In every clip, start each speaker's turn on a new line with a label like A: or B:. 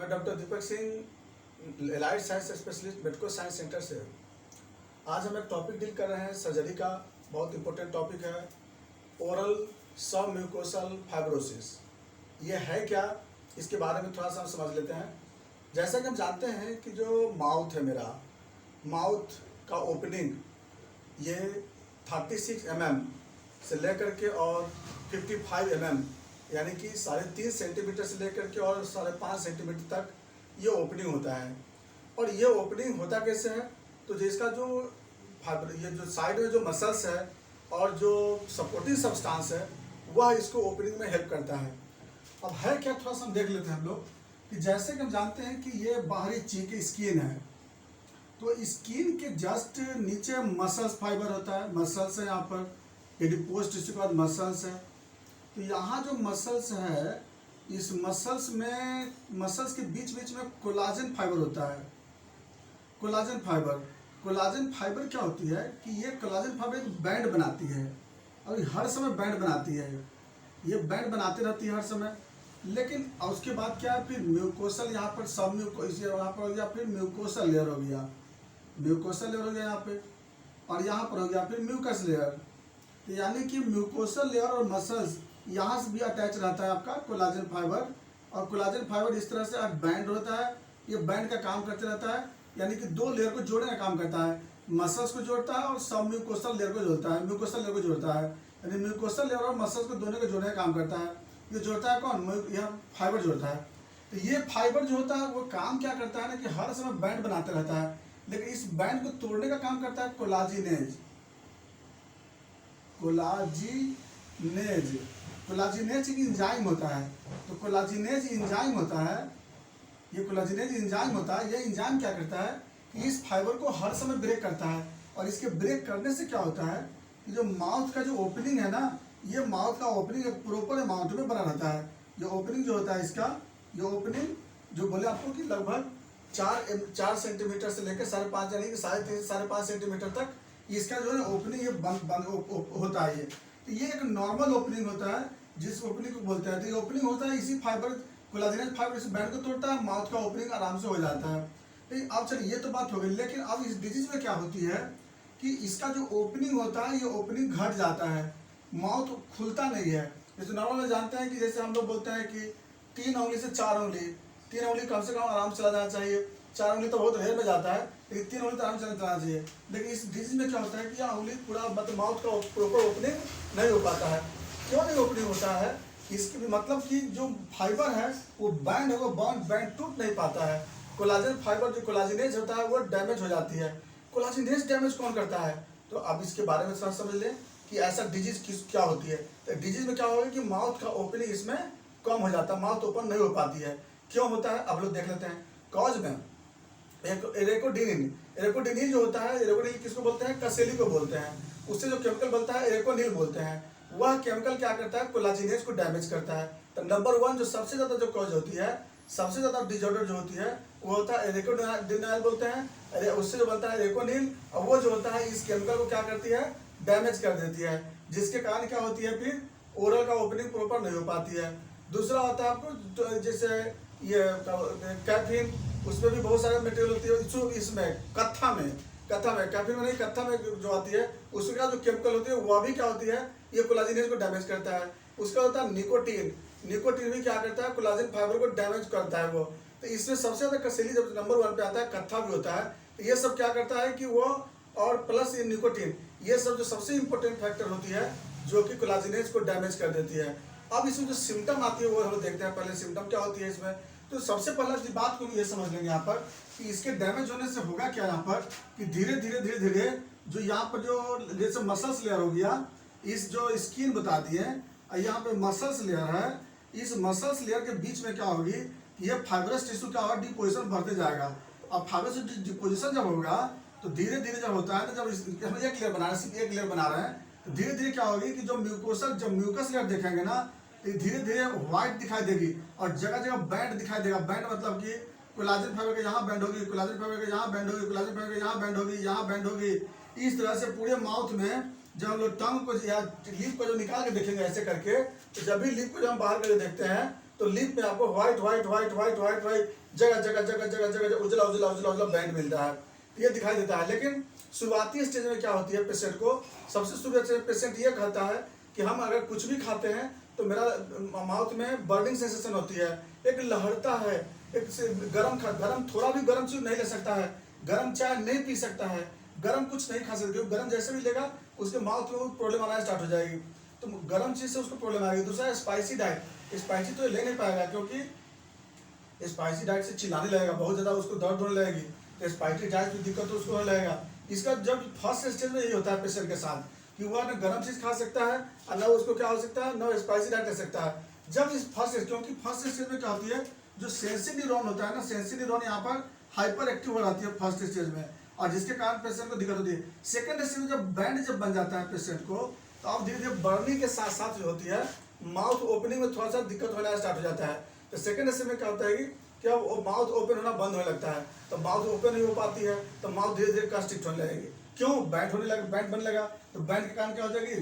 A: मैं doctor Deepak Singh, allied science specialist, medico science centre से। आज हम एक टॉपिक डील कर रहे हैं सर्जरी का। बहुत इंपॉर्टेंट टॉपिक है, ओरल सब म्यूकोसल फाइब्रोसिस। ये है क्या, इसके बारे में थोड़ा सा हम समझ लेते हैं। जैसा कि हम जानते हैं कि जो माउथ है, मेरा माउथ का ओपनिंग ये 36 mm से लेकर के और 55 mm यानी कि 3.5 सेंटीमीटर से लेकर के और 5.5 सेंटीमीटर तक ये ओपनिंग होता है। और ये ओपनिंग होता कैसे है, तो जिसका जो ये जो साइड में जो मसल्स है और जो सपोर्टिंग सब्सटेंस है वह इसको ओपनिंग में हेल्प करता है। अब है क्या, थोड़ा सा हम देख लेते हैं हम लोग कि जैसे कि हम जानते हैं कि ये बाहरी चीज स्किन है, तो स्किन के जस्ट नीचे मसल्स फाइबर होता है। मसल्स है यहाँ पर, एडिपोज टिश्यू के बाद मसल्स है। तो यहाँ जो मसल्स है, इस मसल्स के बीच बीच में कोलाजन फाइबर होता है। कोलाजन फाइबर क्या होती है कि ये कोलाजन फाइबर एक बैंड बनाती है और हर समय बैंड बनाती है। ये बैंड बनाती रहती है हर समय। लेकिन उसके बाद क्या है, फिर म्यूकोसल, यहाँ पर सब यहाँ पर हो गया, फिर म्यूकोसल लेयर हो गया, यहाँ पे, और यहाँ पर हो गया फिर म्यूकस लेयर। तो यानी कि म्यूकोसल लेयर और मसल्स यहाँ से भी अटैच रहता है आपका कोलाजन फाइबर। और कोलाजन फाइबर इस तरह से बैंड होता है, ये बैंड का काम करते रहता है, यानी कि दो लेयर को जोड़ने का काम करता है। मसल्स को जोड़ता है और सब म्यूकोसल लेयर को जोड़ता है, यानी म्यूकोसल लेयर और मसल्स को दोनों को जोड़ने का काम करता है। ये जोड़ता है कौन, यह फाइबर जोड़ता है। तो ये फाइबर जो होता है वो काम क्या करता है ना कि हर समय बैंड बनाते रहता है, लेकिन इस बैंड को तोड़ने का काम करता है कोलाजिनेज एक एंजाइम होता है। तो कोलाजिनेज एंजाइम होता है, ये एंजाइम क्या करता है कि इस फाइबर को हर समय ब्रेक करता है। और इसके ब्रेक करने से क्या होता है कि जो माउथ का जो ओपनिंग है ना, ये माउथ का ओपनिंग एक प्रॉपर माउथ में बना रहता है। ये ओपनिंग जो होता है इसका, ये ओपनिंग जो बोले आपको कि लगभग 4 सेंटीमीटर से लेकर 5.5 यानी कि 3.5 सेंटीमीटर तक इसका जो है ओपनिंग ये बंद होता है। तो ये एक नॉर्मल ओपनिंग होता है, जिस ओपनिंग को बोलते हैं। तो ये ओपनिंग होता है, इसी फाइबर कोलाजिनेज फाइबर इस बैंड को तोड़ता है, माउथ का ओपनिंग आराम से हो जाता है। लेकिन अब चलिए, ये तो बात हो गई। लेकिन अब इस डिजीज में क्या होती है कि इसका जो ओपनिंग होता है, ये ओपनिंग घट जाता है, माउथ खुलता नहीं है। जैसे नॉर्मल में जानते हैं कि जैसे हम लोग बोलते हैं कि 3 उंगली से 4 उंगली, 3 उंगली कम से कम आराम चला जाना चाहिए। 4 उंगली तो बहुत रेयर में जाता है, लेकिन 3 उंगली तो आराम चला जाना चाहिए। लेकिन इस डिजीज में क्या होता है कि यह उंगली पूरा मतलब माउथ का प्रॉपर ओपनिंग नहीं हो पाता है। क्यों नहीं ओपनिंग होता है, इसके मतलब कि जो फाइबर है वो बैंड है, वो बैंड टूट नहीं पाता है। कोलाजन फाइबर जो कोलाजिनेज होता है वो डैमेज हो जाती है। कोलाजिनेज डैमेज कौन करता है, तो अब इसके बारे में थोड़ा समझ लें कि ऐसा डिजीज क्या होती है। तो डिजीज में क्या होगा कि माउथ का ओपनिंग इसमें कम हो जाता है, माउथ ओपन नहीं हो पाती है। क्यों होता है, अब लोग देख लेते हैं। कॉज में एरेकोडिनिन जो होता है, एरेकोडिनिन किसको बोलते हैं, कसेली को बोलते हैं। उससे जो केमिकल बनता है एरेकोनिल बोलते हैं। वह केमिकल क्या करता है, कोलाजिनेज को डैमेज करता है। तो नंबर 1 जो सबसे ज्यादा जो कॉज होती है, सबसे ज्यादा डिसऑर्डर जो होती है वो होता है एरेकोडिनाइल बोलते हैं। उससे जो बनता है एरेकोनिल, और वो जो होता है इस केमिकल को क्या करती है, डैमेज कर देती है, जिसके कारण क्या होती है, फिर ओरल का ओपनिंग प्रॉपर नहीं हो पाती है। दूसरा होता है आपको जैसे ये कैफीन, उसमें भी बहुत सारे मटेरियल होती है। इसमें कत्था में कैफीन में नहीं, कत्था में जो आती है उसके जो केमिकल होती है वह भी क्या होती है, ये कोलाजिनेज को डैमेज करता है। उसका होता है निकोटीन भी क्या करता है, कोलाजन फाइबर को डैमेज करता है वो। तो इसमें सबसे ज्यादा कसेली जब नंबर 1 पे आता है, कत्था भी होता है। तो ये सब क्या करता है कि वो, और प्लस ये निकोटीन, ये सब जो सबसे इंपॉर्टेंट फैक्टर होती है जो कि कोलाजिनेज को डैमेज कर देती है। अब इसमें जो सिम्टम आती है वो हम देखते हैं। पहले सिम्टम क्या होती है इसमें, तो सबसे पहले बात को ये समझ लेंगे यहाँ पर कि इसके डैमेज होने से होगा क्या यहाँ पर कि धीरे धीरे जो यहाँ पर जो जैसे मसल्स लेयर हो गया, इस जो स्किन बता दिए, यहाँ पे मसल्स लेयर है, इस मसल्स लेयर के बीच में क्या होगी, ये फाइब्रस टिश्यू क्या होगा, डिपोजिशन बढ़ते जाएगा। अब फाइब्रस डिपोजिशन जब होगा तो धीरे जब होता है ना, जब एक लेयर बना रहे हैं, सिर्फ एक लेयर बना रहे हैं, तो धीरे क्या होगी कि जो म्यूकस लेयर देखेंगे ना, तो धीरे व्हाइट दिखाई देगी और जगह बैंड दिखाई देगा। बैंड मतलब कि कोलाजन फाइबर के यहाँ बैंड होगी, कोलाजन फाइबर के यहाँ बैंड होगी, कोलाजन फाइबर के यहाँ बैंड होगी, यहाँ बैंड होगी। इस तरह से पूरे माउथ में जब हम लोग टंग को या लिप को जो निकाल के देखेंगे ऐसे करके, तो जब भी लिप को जब हम बाहर करके देखते हैं तो लिप में आपको व्हाइट जगह जगह जगह जगह जगह उजला उजला उजला उजला बैंड मिलता है, ये दिखाई देता है। लेकिन शुरुआती स्टेज में क्या होती है, पेशेंट को सबसे शुरुआत में पेशेंट ये कहता है कि हम अगर कुछ भी खाते हैं तो मेरा माउथ में बर्निंग सेंसेशन होती है, एक लहरता है, एक गरम थोड़ा भी गरम चीज नहीं ले सकता है, गरम चाय नहीं पी सकता है, गरम कुछ नहीं खा सकता, क्योंकि गरम जैसे भी लेगा उसके माउथ में प्रॉब्लम आना स्टार्ट हो जाएगी, तो गरम चीज से उसको प्रॉब्लम आएगी। दूसरा स्पाइसी डाइट, स्पाइसी तो ले नहीं पाएगा क्योंकि स्पाइसी डाइट से चिल्लाने लगेगा, बहुत ज़्यादा उसको दर्द होने लगेगी, तो स्पाइसी डाइट की दिक्कत तो उसको होने लगेगा। इसका जब फर्स्ट स्टेज में यही होता है पेशेंट के साथ कि वह न गर्म चीज़ खा सकता है और न उसको क्या हो सकता है, न स्पाइसी डाइट ले सकता है। जब इस फर्स्ट, क्योंकि फर्स्ट स्टेज में क्या होती है, जो सेंसिटिव न्यूरॉन होता है ना, सेंसिटिव न्यूरॉन यहाँ पर हाइपर एक्टिव हो जाती है फर्स्ट स्टेज में, और जिसके कारण पेशेंट को दिक्कत होती है। सेकंड स्टेज में जब बैंड जब बन जाता है पेशेंट को, तो अब धीरे धीरे बर्निंग के साथ साथ जो होती है माउथ ओपनिंग में थोड़ा सा दिक्कत होना स्टार्ट हो जाता है। तो सेकंड स्टेज में क्या होता है कि अब वो माउथ ओपन होना बंद होने लगता है, तो माउथ ओपन नहीं हो पाती है, तो माउथ धीरे धीरे कंस्ट्रिक्ट होने लगेगी। क्यों? बैंड होने लगे, बैंड बनने लगा, तो बैंड के कारण क्या हो जाएगी,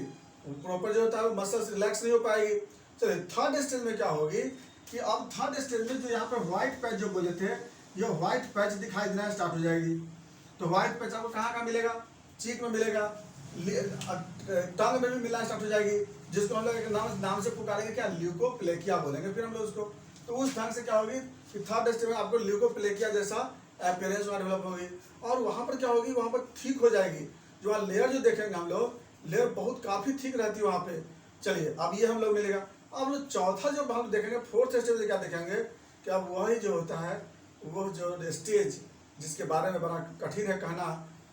A: प्रॉपर जो होता है मसल्स रिलैक्स नहीं हो पाएगी। चलिए थर्ड स्टेज में क्या होगी कि अब थर्ड स्टेज में जो यहाँ पे व्हाइट पैच जो बोले थे, ये व्हाइट पैच दिखाई देना स्टार्ट हो जाएगी। तो व्हाइट पैच आपको कहाँ मिलेगा, चीक में मिलेगा, टंग में भी मिलना स्टार्ट हो जाएगी, जिसको हम लोग नाम से पुकारेंगे क्या, ल्यूकोप्लेकिया बोलेंगे फिर हम लोग उसको। तो उस ढंग से क्या होगी कि थर्ड स्टेज में आपको ल्यूकोप्लेकिया जैसा अपीयरेंस वहाँ डेवलप होगी, और वहाँ पर क्या होगी, वहाँ पर ठीक हो जाएगी। जो वहाँ लेयर जो देखेंगे हम लोग, लेयर बहुत काफ़ी ठीक रहती है वहाँ पे। चलिए अब ये हम लोग मिलेगा। अब जो चौथा जब हम देखेंगे फोर्थ स्टेज में क्या देखेंगे कि अब वही जो होता है, वो जो स्टेज जिसके बारे में बड़ा कठिन है कहना,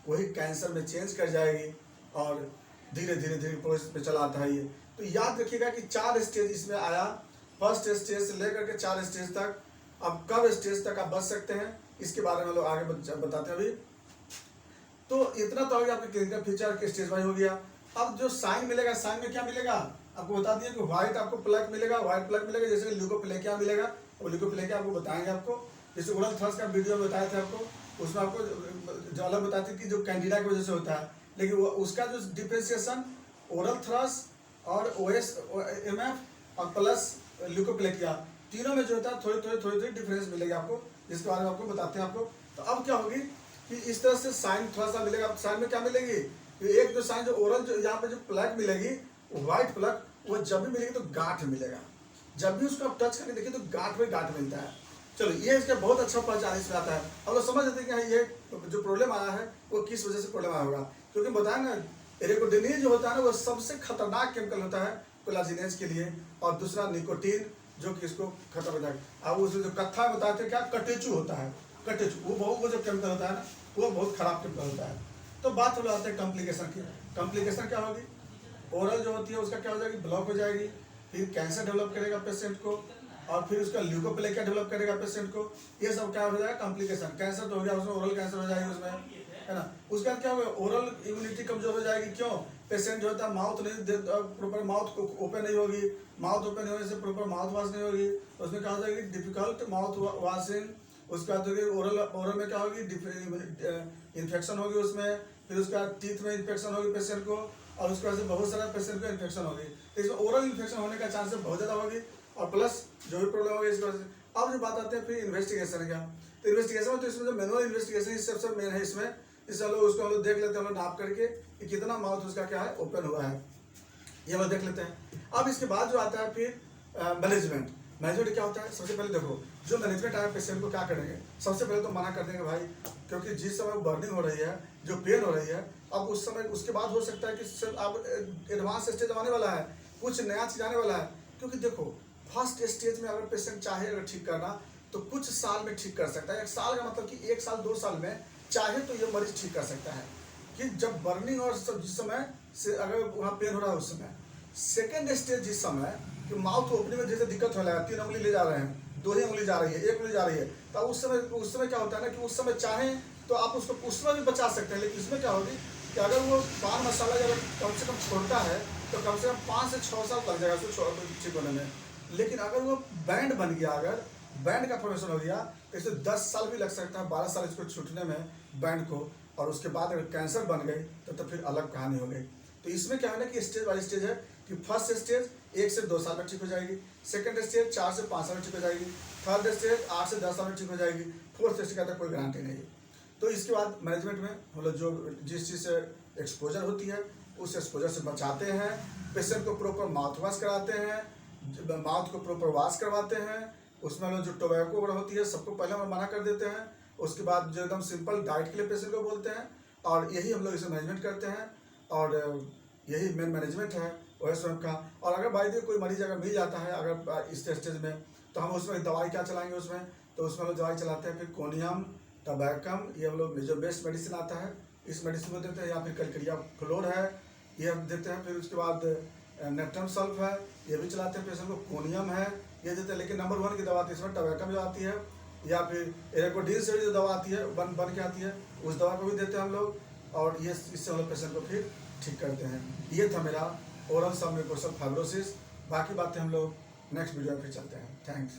A: वही कैंसर में चेंज कर जाएगी और धीरे धीरे धीरे प्रोसेस पे चला आता है ये। तो याद रखिएगा कि 4 स्टेज इसमें आया, फर्स्ट स्टेज से लेकर के 4 स्टेज तक। अब कब स्टेज तक आप बच सकते हैं इसके बारे में लोग आगे बताते हैं अभी। तो इतना तो हो गया आपके क्लिनिकल फीचर के स्टेज वाइज हो गया। अब जो साइन मिलेगा, साइन में क्या मिलेगा आपको बता दिया कि व्हाइट आपको प्लग मिलेगा, व्हाइट प्लग मिलेगा, जैसे ल्यूकोप्लेकिया मिलेगा, वो ल्यूकोप्लेकिया आपको बताएंगे आपको, जैसे ओरल थ्रस का वीडियो में बताए थे आपको, उसमें आपको जो अलग बताते थे कि जो कैंडिडा की वजह से होता है, लेकिन वो उसका जो डिफ्रेंसिएशन ओरल थ्रस और OSMF और प्लस ल्यूकोप्लेकिया तीनों में जो होता है थोड़ी थोड़ी डिफरेंस मिलेगी आपको, जिसके बारे में आपको बताते हैं आपको। तो अब क्या होगी कि इस तरह से साइन थोड़ा सा मिलेगा। साइन में क्या मिलेगी, एक जो साइन जो ओरल जो यहाँ पे जो प्लग मिलेगी, व्हाइट प्लग, वो जब भी मिलेगी तो गांठ मिलेगा, जब भी उसको आप टच करके देखिए तो गांठ में गांठ मिलता है। चलो ये इसका बहुत अच्छा पहचान इसमें आता है। अब लोग समझ लेते हैं कि ये जो प्रॉब्लम आया है वो किस वजह से प्रॉब्लम आया होगा, क्योंकि बताया ना एरिकोडिनिन जो होता है ना, वो सबसे खतरनाक केमिकल होता है कोलाजिनेज के लिए, और दूसरा निकोटीन जो कि इसको खत्म हो जाएगा। अब उसमें जो कत्था बताए थे क्या, कटेचू होता है, कटेचू वो जो केमिकल होता है ना, वो बहुत खराब केमिकल होता है। तो बात हम आते हैं कॉम्प्लिकेशन की। कॉम्प्लिकेशन क्या होगी, ओरल जो होती है उसका क्या हो जाएगी, ब्लॉक हो जाएगी, फिर कैंसर डेवलप करेगा पेशेंट को, और फिर उसका ल्यूकोप्लेकिया डेवलप करेगा पेशेंट को। ये सब क्या हो जाएगा, कॉम्प्लिकेशन। कैंसर तो हो गया उसमें, ओरल कैंसर हो जाएगी उसमें, है ना। उसके बाद क्या होगा, ओरल इम्यूनिटी कमजोर हो जाएगी। क्यों, पेशेंट जो होता है माउथ नहीं प्रॉपर, माउथ ओपन नहीं होगी, माउथ ओपन होने से प्रॉपर माउथ वॉश नहीं होगी, उसमें क्या हो जाएगी, डिफिकल्ट माउथ वॉशिंग। उसके बाद ओरल में क्या होगी, इन्फेक्शन होगी उसमें, फिर उसके बाद टीथ में इन्फेक्शन होगी पेशेंट को, और उसके बाद से बहुत सारा पेशेंट को इन्फेक्शन होगी। तो इसमें ओरल इन्फेक्शन होने का चांसेस बहुत ज़्यादा होगी, और प्लस जो भी प्रॉब्लम होगी इसकी वजह से। अब जो बात आते हैं फिर इन्वेस्टिगेशन क्या, तो इन्वेस्टिगेशन में तो इसमें जो मैनुअल इन्वेस्टिगेशन सबसे मेन है इसमें, इससे हम लोग उसको हम लोग देख लेते हैं, हम लोग नाप करके कि कितना माउथ उसका क्या है, ओपन हुआ है, ये हम लोग देख लेते हैं। अब इसके बाद जो आता है फिर मैनेजमेंट। मैनेजमेंट क्या होता है, सबसे पहले देखो जो मैनेजमेंट आया पेशेंट को क्या करेंगे, सबसे पहले तो मना कर देंगे भाई, क्योंकि जिस समय बर्निंग हो रही है, जो पेन हो रही है, अब उस समय उसके बाद हो सकता है कि सिर्फ अब एडवांस स्टेज आने वाला है, कुछ नया चीज आने वाला है। क्योंकि देखो फर्स्ट स्टेज में अगर पेशेंट चाहे अगर ठीक करना तो कुछ साल में ठीक कर सकता है। 1 साल का मतलब कि 1 साल 2 साल में चाहे तो ये मरीज ठीक कर सकता है, कि जब बर्निंग और जिस समय से अगर वहाँ पेन हो रहा है उस समय। सेकेंड स्टेज जिस समय कि माउथ ओपनिंग में जैसे दिक्कत हो रहा है, 3 उंगली ले जा रहे हैं, 2 ही उंगली जा रही है, 1 उंगली जा रही है, तो उस समय क्या होता है ना कि उस समय चाहें तो आप उसको उस समय भी बचा सकते हैं। लेकिन इसमें क्या होगी कि अगर वो पान मसाला अगर कम से कम छोड़ता है तो कम से कम 5 से 6 साल लग जाएगा उसको ठीक होने में। लेकिन अगर वो बैंड बन गया, अगर बैंड का फॉर्मेशन हो गया तो इसे 10 साल भी लग सकता है, 12 साल इसको छूटने में बैंड को, और उसके बाद अगर कैंसर बन गई तो फिर अलग कहानी हो गई। तो इसमें क्या है ना कि स्टेज बाय स्टेज है कि फर्स्ट स्टेज 1 से 2 साल में ठीक हो जाएगी। सेकंड स्टेज 4 से 5 साल में ठीक हो जाएगी। थर्ड स्टेज 8 से 10 साल में ठीक हो जाएगी। फोर्थ स्टेज का तक कोई गारंटी नहीं है। तो इसके बाद मैनेजमेंट में हम लोग जो जिस चीज़ से एक्सपोजर होती है उस एक्सपोजर से बचाते हैं। पेशेंट को प्रॉपर माउथ वॉश कराते हैं, माउथ को प्रॉपर वॉश करवाते हैं। उसमें हम लोग जो टोबैको वगैरह होती है सबको पहले हम मना कर देते हैं। उसके बाद जो एकदम सिंपल डाइट के लिए पेशेंट को बोलते हैं, और यही हम लोग इसे मैनेजमेंट करते हैं। और यही मेन मैनेजमेंट है OSOM का। और अगर बाई द कोई मरीज अगर मिल जाता है अगर इस स्टेज में, तो हम उसमें दवाई क्या चलाएंगे उसमें, तो उसमें हम लोग दवाई चलाते हैं फिर कोनियम, टबैकम, ये हम लोग जो बेस्ट मेडिसिन आता है इस मेडिसिन को देते हैं, या फिर कलकरिया फ्लोर है ये हम देते हैं। फिर उसके बाद नेप्टम सल्फ है ये भी चलाते हैं पेशेंट को। कोनियम है ये देते हैं। लेकिन नंबर 1 की दवा आती है इसमें टबैकम जो आती है, या फिर एरेकोडीन से जो दवा आती है बन के आती है, उस दवा को भी देते हैं हम लोग। और ये इससे हम लोग पेशेंट को फिर ठीक करते हैं। ये था मेरा ओरल सबम्यूकोसल फाइब्रोसिस। बाकी बातें हम लोग नेक्स्ट वीडियो में फिर चलते हैं। थैंक्स।